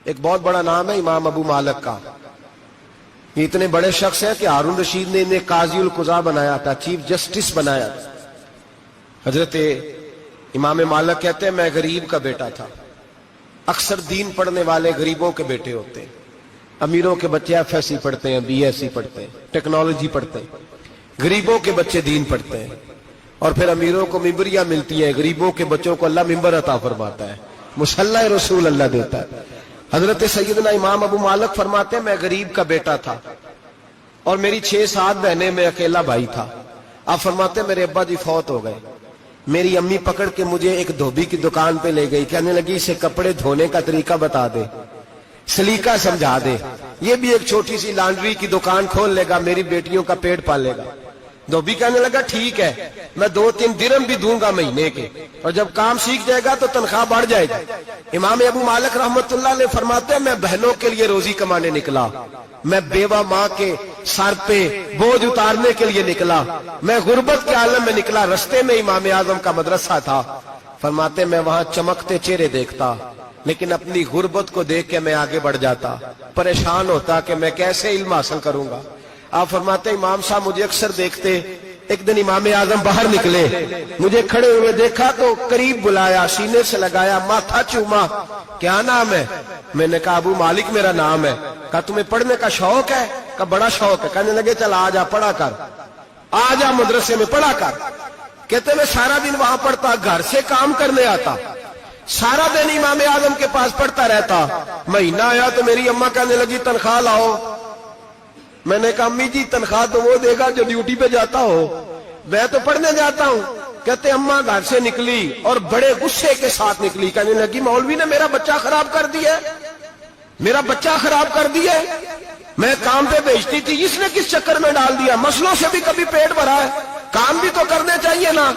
ایک بہت بڑا نام ہے امام ابو مالک کا. یہ اتنے بڑے شخص ہیں کہ ہارون رشید نے انہیں قاضی القضاء بنایا تھا, چیف جسٹس بنایا تھا. حضرت امام مالک کہتے ہیں میں غریب کا بیٹا تھا. اکثر دین پڑھنے والے غریبوں کے بیٹے ہوتے ہیں. امیروں کے بچے ایف ایس سی پڑھتے ہیں, بی ایس سی پڑھتے ہیں, ٹیکنالوجی پڑھتے ہیں. غریبوں کے بچے دین پڑھتے ہیں, اور پھر امیروں کو ممبریاں ملتی ہیں, غریبوں کے بچوں کو اللہ ممبر عطا فرماتا ہے, مصلی رسول اللہ دیتا ہے. حضرت سیدنا امام ابو مالک فرماتے ہیں میں غریب کا بیٹا تھا اور میری 6-7 بہنیں, میں اکیلا بھائی تھا. آپ فرماتے ہیں میرے ابا جی فوت ہو گئے. میری امی پکڑ کے مجھے ایک دھوبی کی دکان پہ لے گئی, کہنے لگی اسے کپڑے دھونے کا طریقہ بتا دے, سلیقہ سمجھا دے, یہ بھی ایک چھوٹی سی لانڈری کی دکان کھول لے گا, میری بیٹیوں کا پیٹ پالے گا. دھوبی کہنے لگا ٹھیک ہے, میں 2-3 درہم بھی دوں گا مہینے کے, اور جب کام سیکھ جائے گا تو تنخواہ بڑھ جائے گی. امام ابو مالک رحمت اللہ علیہ فرماتے ہیں میں بہنوں کے لیے روزی کمانے نکلا, میں بیوہ ماں کے سر پہ بوجھ اتارنے کے لیے نکلا, میں غربت کے عالم میں نکلا. رستے میں امام اعظم کا مدرسہ تھا. فرماتے میں وہاں چمکتے چہرے دیکھتا, لیکن اپنی غربت کو دیکھ کے میں آگے بڑھ جاتا, پریشان ہوتا کہ میں کیسے علم حاصل کروں گا. آپ فرماتے امام صاحب مجھے اکثر دیکھتے. ایک دن امام اعظم باہر نکلے, مجھے کھڑے ہوئے دیکھا تو قریب بلایا, سینے سے لگایا, ماتھا چوما. کیا نام ہے؟ میں نے کہا ابو مالک میرا نام ہے. کہا تمہیں پڑھنے کا شوق ہے؟ کہا بڑا شوق ہے. کہنے لگے چل آ جا پڑھا کر, آ جا مدرسے میں پڑھا کر. کہتے میں سارا دن وہاں پڑھتا, گھر سے کام کرنے آتا, سارا دن امام اعظم کے پاس پڑھتا رہتا. مہینہ آیا تو میری اماں کہنے لگی تنخواہ لاؤ. میں نے کہا امی جی تنخواہ تو وہ دے گا جو ڈیوٹی پہ جاتا ہو, میں تو پڑھنے جاتا ہوں. کہتے اماں گھر سے نکلی اور بڑے غصے کے ساتھ نکلی, کہنے لگی مولوی نے میرا بچہ خراب کر دیا, میرا بچہ خراب کر دیا. میں کام پہ بھیجتی تھی, اس نے کس چکر میں ڈال دیا, مسلوں سے بھی کبھی پیٹ بھرا ہے, کام بھی تو کرنے چاہیے نا.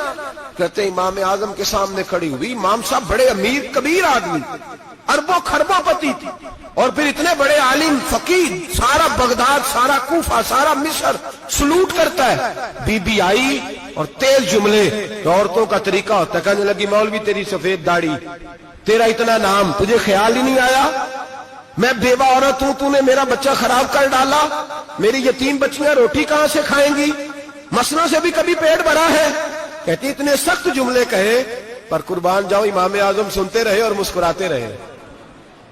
کہتے امام اعظم کے سامنے کھڑی ہوئی. امام صاحب بڑے امیر کبیر آدمی, اربوں خربوں پتی تھی, اور پھر اتنے بڑے عالم فقیر, سارا بغداد, سارا کوفہ, سارا مصر سلوٹ کرتا ہے. بی بی آئی اور تیز جملے, عورتوں کا طریقہ ہوتا ہے. کہنے لگی مولوی تیری سفید داڑھی, تیرا اتنا نام, تجھے خیال ہی نہیں آیا میں بیوہ عورت ہوں, تو نے میرا بچہ خراب کر ڈالا, میری یتیم بچیاں روٹی کہاں سے کھائیں گی, مسلوں سے بھی کبھی پیٹ بھرا ہے. کہتی اتنے سخت جملے کہے, پر قربان جاؤ امام اعظم سنتے رہے اور مسکراتے رہے.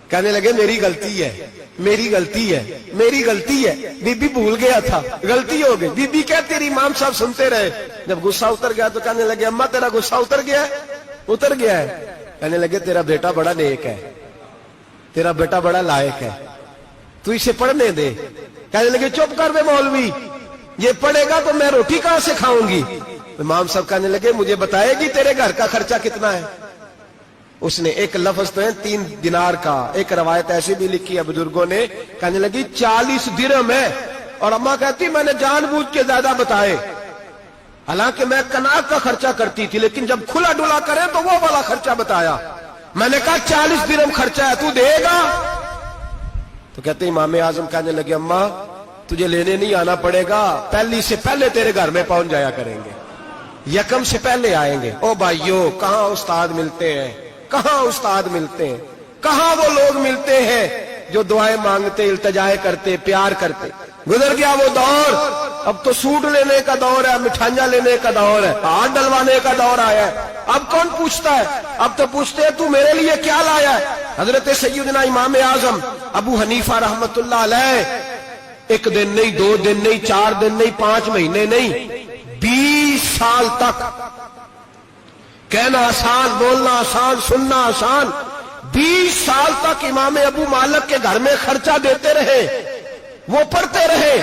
کہنے لگے میری غلطی ہے, میری غلطی ہے, میری غلطی ہے. بی بی بھول گیا تھا, غلطی ہو گئی. بی بی کہتی رہی, امام صاحب سنتے رہے. جب غصہ اتر گیا تو کہنے لگے اماں تیرا غصہ اتر گیا ہے؟ اتر گیا ہے. کہنے لگے تیرا بیٹا بڑا نیک ہے, تیرا بیٹا بڑا لائق ہے, تو اسے پڑھنے دے. کہنے لگے چپ کر دے مولوی, یہ پڑھے گا تو میں روٹی کہاں سے کھاؤں گی. امام صاحب کہنے لگے مجھے بتائے گی تیرے گھر کا خرچہ کتنا ہے. اس نے ایک لفظ تو ہے 3 دینار کا, ایک روایت ایسی بھی لکھی ہے بزرگوں نے, کہنے لگی 40 درہم ہے. اور اماں کہتی میں نے جان بوجھ کے زیادہ بتائے, حالانکہ میں کناک کا خرچہ کرتی تھی, لیکن جب کھلا ڈلا کرے تو وہ والا خرچہ بتایا. میں نے کہا 40 درہم خرچہ ہے, تو دے گا؟ تو کہتے امام اعظم کہنے لگے اماں تجھے لینے نہیں آنا پڑے گا, پہلی سے پہلے تیرے گھر میں پہنچ جایا کریں گے, یکم سے پہلے آئیں گے. او بھائیو کہاں استاد ملتے ہیں, کہاں استاد ملتے ہیں, کہاں وہ لوگ ملتے ہیں جو دعائیں مانگتے, التجائے کرتے, پیار کرتے. گزر گیا وہ دور, اب تو سوٹ لینے کا دور ہے, مٹھائیاں لینے کا دور ہے, ہاتھ ڈلوانے کا دور آیا ہے. اب کون پوچھتا ہے, اب تو پوچھتے ہیں تو میرے لیے کیا لایا ہے. حضرت سیدنا امام اعظم ابو حنیفہ رحمت اللہ علیہ 1 دن نہیں, 2 دن نہیں, 4 دن نہیں, 5 مہینے نہیں, 20 سال تک, کہنا آسان, بولنا آسان, سننا آسان, 20 سال تک امام ابو مالک کے گھر میں خرچہ دیتے رہے, وہ پڑھتے رہے.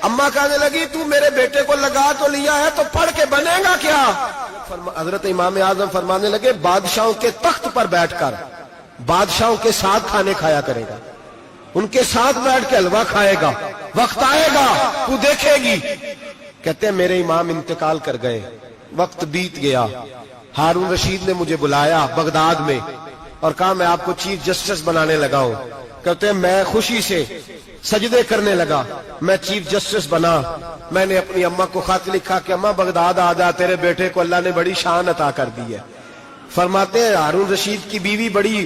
اماں کہنے لگی تو میرے بیٹے کو لگا تو لیا ہے, تو پڑھ کے بنے گا کیا. حضرت امام اعظم فرمانے لگے بادشاہوں کے تخت پر بیٹھ کر بادشاہوں کے ساتھ کھانے کھایا کرے گا, ان کے ساتھ بیٹھ کے حلوہ کھائے گا, وقت آئے گا تو دیکھے گی. کہتے ہیں میرے امام انتقال کر گئے, وقت بیت گیا. ہارون رشید نے مجھے بلایا بغداد میں اور کہا میں آپ کو چیف جسٹس بنانے لگا ہوں. کہتے ہیں میں خوشی سے سجدے کرنے لگا, میں چیف جسٹس بنا. میں نے اپنی اماں کو خط لکھا کہ اماں بغداد آ جا, تیرے بیٹے کو اللہ نے بڑی شان عطا کر دی ہے. فرماتے ہیں ہارون رشید کی بیوی بڑی